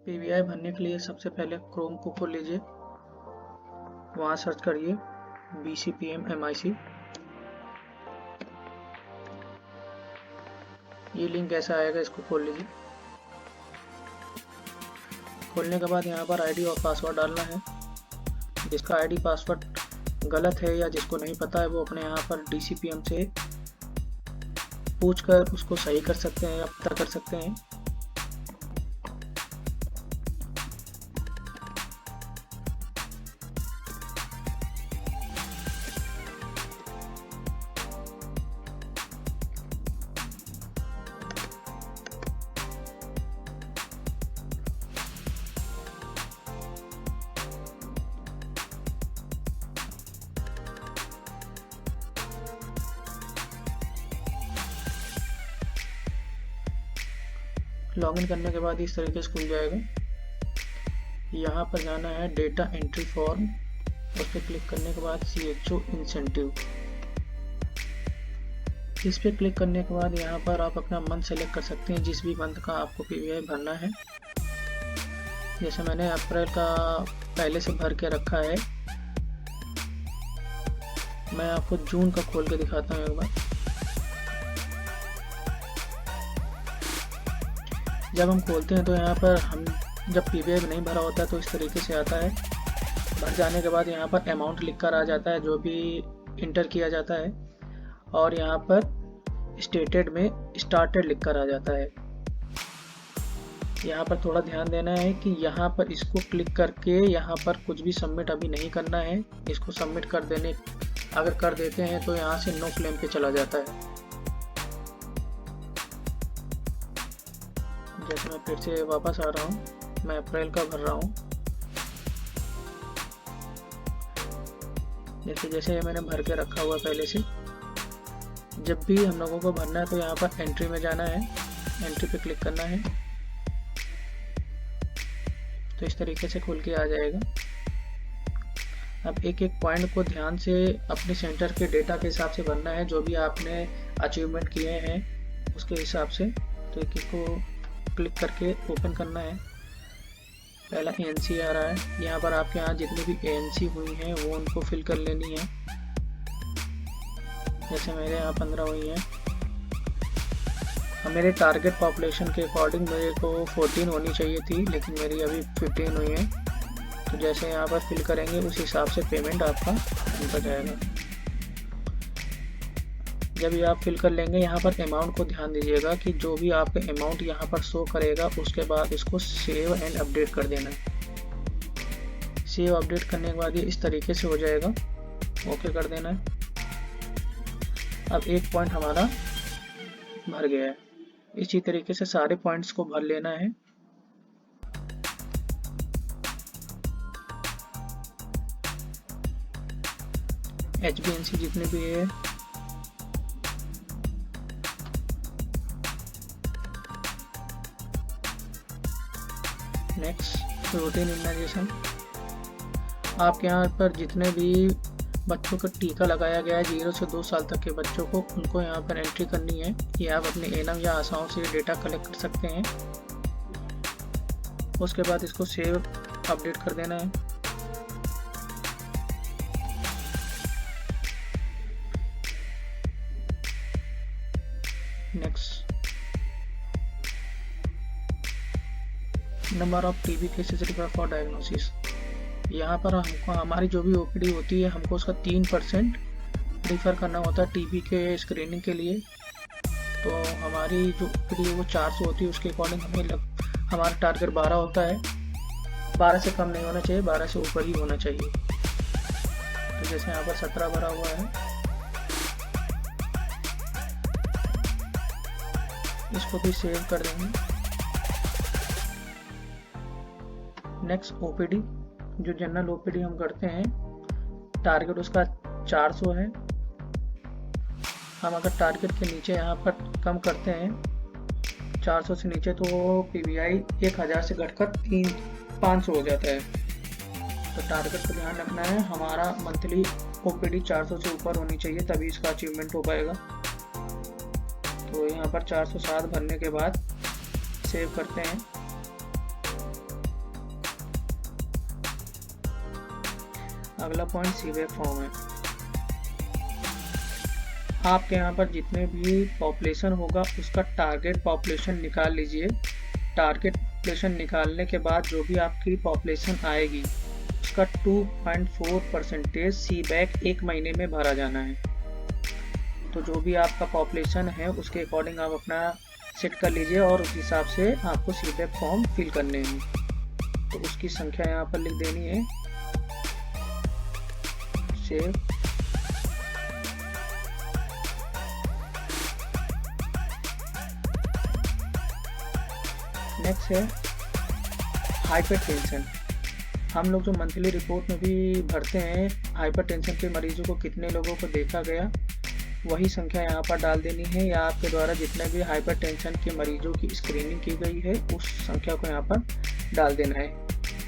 PVI भरने के लिए सबसे पहले क्रोम को खोल लीजिए, वहाँ सर्च करिए BCPM MIC। ये लिंक ऐसा आएगा, इसको खोल लीजिए। खोलने के बाद यहाँ पर आईडी और पासवर्ड डालना है। जिसका आईडी पासवर्ड गलत है या जिसको नहीं पता है वो अपने यहाँ पर DCPM से पूछकर उसको सही कर सकते हैं या पता कर सकते हैं। लॉगिन करने के बाद इस तरीके से खुल जाएगा। यहाँ पर जाना है डेटा एंट्री फॉर्म, उस पर क्लिक करने के बाद CHO इंसेंटिव, इस पर क्लिक करने के बाद यहाँ पर आप अपना मंथ सेलेक्ट कर सकते हैं, जिस भी मंथ का आपको पीवीआई भरना है। जैसे मैंने अप्रैल का पहले से भर के रखा है। मैं आपको जून का खोल के दिखाता हूँ एक बार। जब हम खोलते हैं तो यहाँ पर हम जब पीवीआई नहीं भरा होता है तो इस तरीके से आता है। भर जाने के बाद यहाँ पर अमाउंट लिख कर आ जाता है जो भी इंटर किया जाता है, और यहाँ पर स्टेटेड में स्टार्टेड लिख कर आ जाता है। यहाँ पर थोड़ा ध्यान देना है कि यहाँ पर इसको क्लिक करके यहाँ पर कुछ भी सबमिट अभी नहीं करना है। इसको सबमिट अगर कर देते हैं तो यहाँ से नो क्लेम पे चला जाता है। जैसे मैं फिर से वापस आ रहा हूँ, मैं अप्रैल का भर रहा हूँ। जैसे मैंने भर के रखा हुआ पहले से। जब भी हम लोगों को भरना है तो यहाँ पर एंट्री में जाना है, एंट्री पे क्लिक करना है, तो इस तरीके से खुल के आ जाएगा। अब एक एक पॉइंट को ध्यान से अपने सेंटर के डेटा के हिसाब से भरना है, जो भी आपने अचीवमेंट किए हैं उसके हिसाब से। तो एक एक को क्लिक करके ओपन करना है। पहला ANC आ रहा है, यहाँ पर आपके यहाँ जितनी भी ANC हुई हैं वो उनको फिल कर लेनी है। जैसे मेरे यहाँ 15 हुई हैं। मेरे टारगेट पॉपुलेशन के अकॉर्डिंग मेरे को 14 होनी चाहिए थी, लेकिन मेरी अभी 15 हुई है। तो जैसे यहाँ पर फिल करेंगे उस हिसाब से पेमेंट आपका होता जाएगा। जब ये आप फिल कर लेंगे, यहाँ पर अमाउंट को ध्यान दीजिएगा कि जो भी आपका अमाउंट यहाँ पर शो करेगा उसके बाद इसको सेव एंड अपडेट कर देना है। सेव अपडेट करने के बाद ये इस तरीके से हो जाएगा, ओके कर देना है। अब एक पॉइंट हमारा भर गया है। इसी तरीके से सारे पॉइंट्स को भर लेना है। HBNC जितने भी है, नेक्स्ट रूटीन इम्यूनाइजेशन। आपके यहाँ पर जितने भी बच्चों का टीका लगाया गया है 0 से 2 साल तक के बच्चों को, उनको यहाँ पर एंट्री करनी है। ये आप अपने एनम या आशाओं से डेटा कलेक्ट कर सकते हैं। उसके बाद इसको सेव अपडेट कर देना है। Next, number of TB cases required for diagnosis. यहाँ पर हमको हमारी जो भी OPD होती है हमको उसका 3% रिफ़र करना होता है TB के स्क्रीनिंग के लिए। तो हमारी जो OPD है वो 400 होती है, उसके अकॉर्डिंग हमारा टारगेट 12 होता है। 12 से कम नहीं होना चाहिए, 12 से ऊपर ही होना चाहिए। तो जैसे यहाँ पर 17 भरा हुआ है, इसको भी सेव कर देंगे। नेक्स्ट OPD, जो जनरल OPD हम करते हैं, टारगेट उसका 400 है। हम अगर टारगेट के नीचे यहाँ पर कम करते हैं 400 से नीचे, तो पीवीआई 1000 से घटकर 500 हो जाता है। तो टारगेट को ध्यान रखना है, हमारा मंथली OPD 400 से ऊपर होनी चाहिए, तभी इसका अचीवमेंट हो पाएगा। तो यहाँ पर 407 भरने के बाद सेव करते हैं। अगला पॉइंट सीबैक फॉर्म है। आपके यहाँ पर जितने भी पॉपुलेशन होगा उसका टारगेट पॉपुलेशन निकाल लीजिए। टारगेट पॉपुलेशन निकालने के बाद जो भी आपकी पॉपुलेशन आएगी उसका 2.4% सीबैक 1 महीने में भरा जाना है। तो जो भी आपका पॉपुलेशन है उसके अकॉर्डिंग आप अपना सेट कर लीजिए और उस हिसाब से आपको सीबैक फॉर्म फिल करने हैं। तो उसकी संख्या यहाँ पर लिख देनी है, सेव। नेक्स्ट है हाइपरटेंशन। हम लोग जो मंथली रिपोर्ट में भी भरते हैं हाइपरटेंशन के मरीजों को कितने लोगों को देखा गया, वही संख्या यहाँ पर डाल देनी है, या आपके द्वारा जितने भी हाइपरटेंशन के मरीजों की स्क्रीनिंग की गई है उस संख्या को यहाँ पर डाल देना है।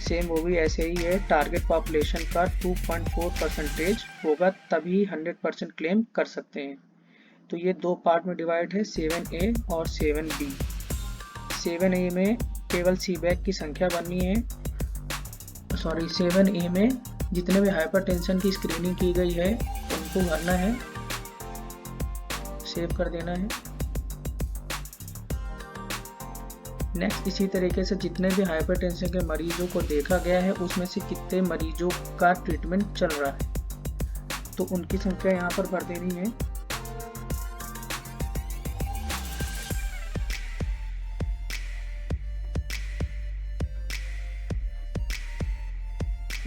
सेम वो भी ऐसे ही है, टारगेट पॉपुलेशन का 2.4% होगा तभी 100% क्लेम कर सकते हैं। तो ये दो पार्ट में डिवाइड है, 7A और 7B। 7A में केवल सीबैक की संख्या बननी है, 7A में जितने भी हाइपरटेंशन की स्क्रीनिंग की गई है उनको भरना है, सेव कर देना है। नेक्स्ट इसी तरीके से जितने भी हाइपरटेंशन के मरीजों को देखा गया है उसमें से कितने मरीजों का ट्रीटमेंट चल रहा है तो उनकी संख्या यहाँ पर भर देनी है।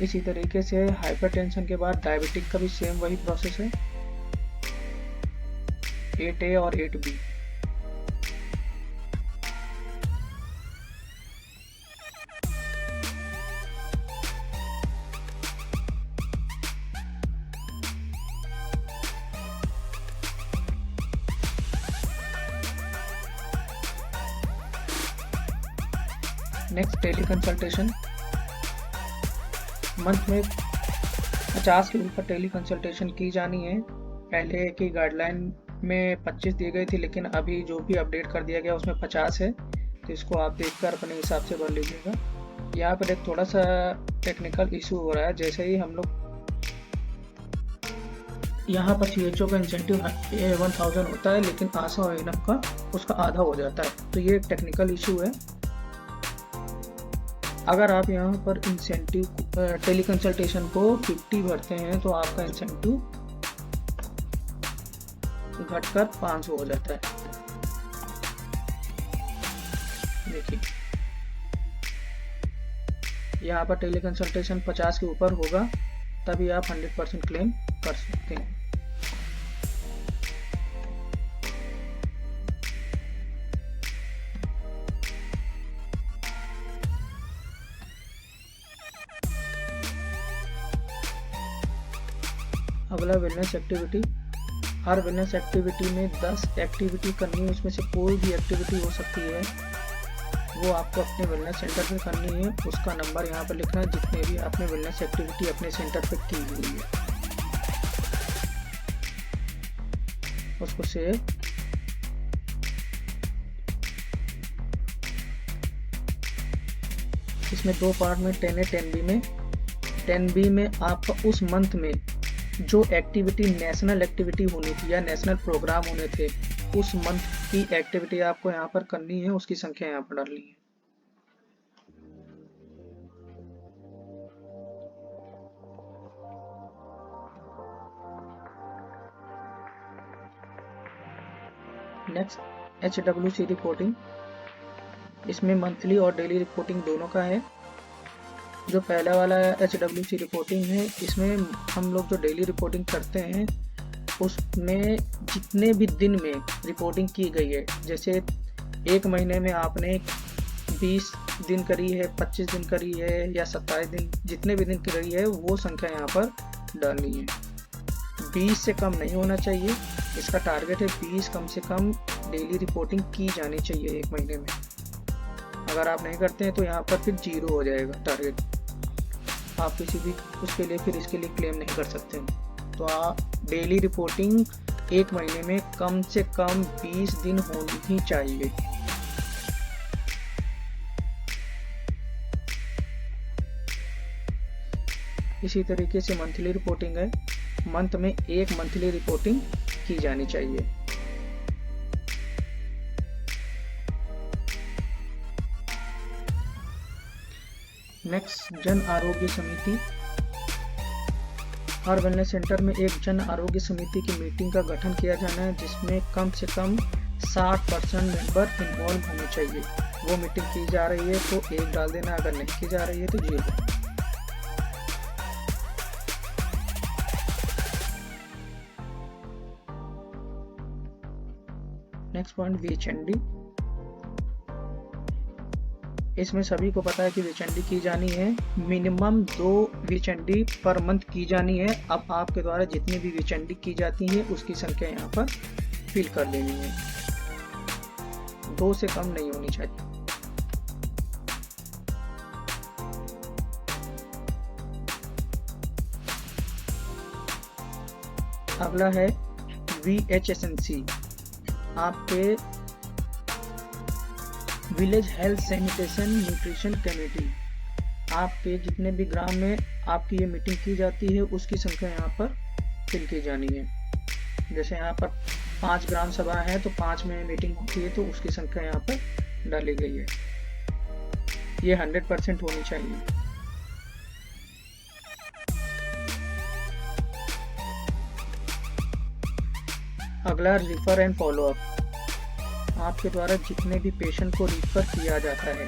इसी तरीके से हाइपरटेंशन के बाद डायबिटिक का भी सेम वही प्रोसेस है, 8A और 8B। Next tele consultation. Month में 50 के ऊपर टेली कंसल्टेशन की जानी है। पहले की गाइडलाइन में 25 दी गई थी लेकिन अभी जो भी अपडेट कर दिया गया उसमें 50 है, तो इसको आप देखकर अपने हिसाब से भर लीजिएगा। यहाँ पर एक थोड़ा सा टेक्निकल इशू हो रहा है, जैसे ही हम लोग यहाँ पर CHO का इंसेंटिव 1000 होता है लेकिन आशा और इनफ का उसका आधा हो जाता है, तो ये एक टेक्निकल इशू है। अगर आप यहाँ पर इंसेंटिव टेली कंसल्टेशन को 50 भरते हैं तो आपका इंसेंटिव घटकर 500 हो जाता है। देखिए यहाँ पर टेली कंसल्टेशन 50 के ऊपर होगा तभी आप 100% क्लेम कर सकते हैं। अगला वेलनेस एक्टिविटी। हर वेलनेस एक्टिविटी में 10 एक्टिविटी करनी है, उसमें से कोई भी एक्टिविटी हो सकती है, वो आपको अपने वेलनेस सेंटर पे करनी है। उसका नंबर यहाँ पर लिखना है जितने भी आपने वेलनेस एक्टिविटी अपने सेंटर पे की हुई है, उसको सेव। इसमें दो पार्ट में 10A 10B में 10B में आपका उस मंथ में जो एक्टिविटी नेशनल एक्टिविटी होनी थी या नेशनल प्रोग्राम होने थे उस मंथ की एक्टिविटी आपको यहाँ पर करनी है, उसकी संख्या यहाँ पर डालनी है। Next HWC reporting. इसमें मंथली और डेली रिपोर्टिंग दोनों का है। जो पहला वाला HWC रिपोर्टिंग है इसमें हम लोग जो डेली रिपोर्टिंग करते हैं उसमें जितने भी दिन में रिपोर्टिंग की गई है, जैसे एक महीने में आपने 20 दिन करी है, 25 दिन करी है या 27 दिन, जितने भी दिन करी है वो संख्या यहाँ पर डालनी है। 20 से कम नहीं होना चाहिए, इसका टारगेट है 20 कम से कम डेली रिपोर्टिंग की जानी चाहिए एक महीने में। अगर आप नहीं करते हैं तो यहाँ पर फिर 0 हो जाएगा टारगेट, आप किसी भी उसके लिए फिर इसके लिए क्लेम नहीं कर सकते। तो आप डेली रिपोर्टिंग एक महीने में कम से कम 20 दिन होनी ही चाहिए। इसी तरीके से मंथली रिपोर्टिंग है, मंथ में एक मंथली रिपोर्टिंग की जानी चाहिए। नेक्स्ट, जन आरोग्य समिति। हर वेलनेस सेंटर में एक जन आरोग्य समिति की मीटिंग का गठन किया जाना है, जिसमें कम से कम 60% मेंबर इन्वॉल्व होने चाहिए। वो मीटिंग की जा रही है तो 1 डाल देना, अगर नहीं की जा रही है तो 0। Next point, VHND. इसमें सभी को पता है कि वीएचएनडी की जानी है, मिनिमम 2 वीएचएनडी पर मंथ की जानी है। अब आपके द्वारा जितनी भी वीएचएनडी की जाती है उसकी संख्या यहाँ पर फिल कर देनी है, 2 से कम नहीं होनी चाहिए। अगला है VHSNC, आपके village health sanitation nutrition committee. आपके जितने भी ग्राम में आपकी ये मीटिंग की जाती है उसकी संख्या यहाँ पर फिल की जानी है। जैसे यहाँ पर 5 ग्राम सभा है तो 5 में मीटिंग होती है तो उसकी संख्या यहाँ पर डाली गई है। ये 100% होनी चाहिए। अगला, रिफर एंड फॉलो अप। आपके द्वारा जितने भी पेशेंट को रिफर किया जाता है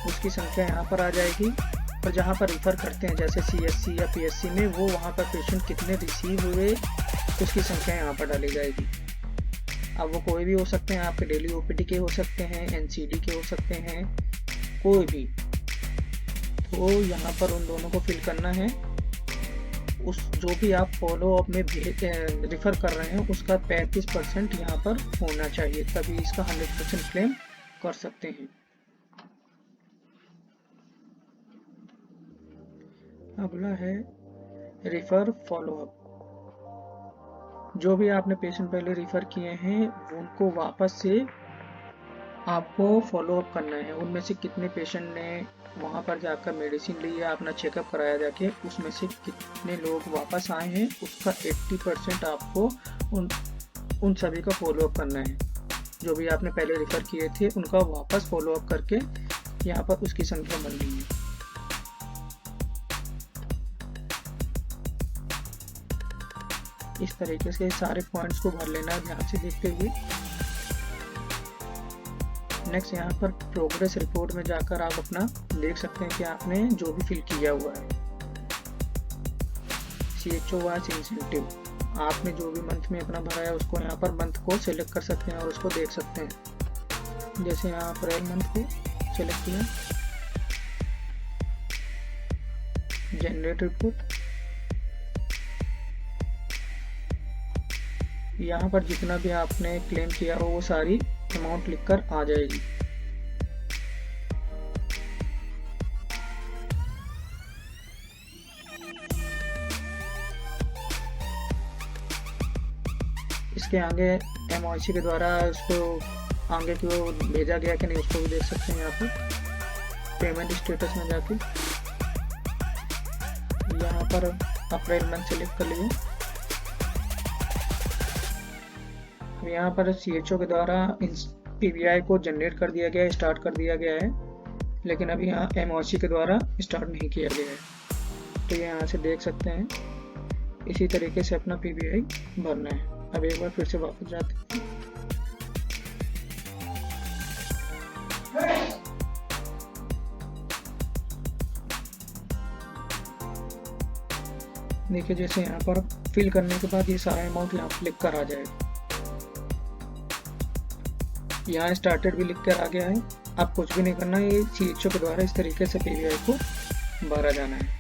उसकी संख्या यहाँ पर आ जाएगी, और जहाँ पर रिफर करते हैं जैसे CSC या PSC में, वो वहाँ पर पेशेंट कितने रिसीव हुए उसकी संख्या यहाँ पर डाली जाएगी। अब वो कोई भी हो सकते हैं, आपके डेली OPD के हो सकते हैं, NCD के हो सकते हैं, कोई भी। तो यहाँ पर उन दोनों को फिल करना है। उस जो भी आप फॉलो अप में रिफर कर रहे हैं उसका 35% यहाँ पर होना चाहिए, तभी इसका 100% क्लेम कर सकते हैं। अगला है रिफर फॉलो अप। जो भी आपने पेशेंट पहले रिफर किए हैं उनको वापस से आपको फॉलो अप करना है। उनमें से कितने पेशेंट ने वहाँ पर जाकर मेडिसिन ली या अपना चेकअप कराया जाके, उसमें से कितने लोग वापस आए हैं उसका 80% आपको उन सभी का फॉलो अप करना है। जो भी आपने पहले रेफर किए थे उनका वापस फॉलो अप करके यहाँ पर उसकी संख्या बननी है। इस तरीके से सारे पॉइंट्स को भर लेना है ध्यान से देखते हुए। नेक्स्ट, यहाँ पर प्रोग्रेस रिपोर्ट में जाकर आप अपना देख सकते हैं कि आपने जो भी फिल किया हुआ है। CHO वाइज इंसेंटिव, आपने जो भी मंथ में अपना भरा है उसको यहाँ पर मंथ को सिलेक्ट कर सकते हैं और उसको देख सकते हैं। जैसे यहाँ अप्रैल मंथ को सिलेक्ट किया, जनरेट रिपोर्ट, यहाँ पर जितना भी आपने क्लेम किया हो वो सारी अमाउंट लिखकर आ जाएगी। इसके आगे MOIC के द्वारा उसको आगे की वो भेजा गया कि नहीं उसको भी देख सकते हैं। यहाँ पर पेमेंट स्टेटस में जाके यहाँ पर अप्रैल मंथ सेलेक्ट कर लिए। यहाँ पर CHO के द्वारा PBI को जनरेट कर दिया गया है, स्टार्ट कर दिया गया है, लेकिन अभी यहाँ MOIC के द्वारा स्टार्ट नहीं किया गया है। तो यहाँ से देख सकते हैं, इसी तरीके से अपना PBI भरना है। अब एक बार फिर से वापस जाते हैं। देखिए जैसे यहाँ पर फिल करने के बाद ये सारा अमाउंट यहाँ पर लिख कर आ जाएगा। यहाँ स्टार्टेड भी लिख कर आ गया है। अब कुछ भी नहीं करना है, ये CHO के द्वारा इस तरीके से PBI को भरा जाना है।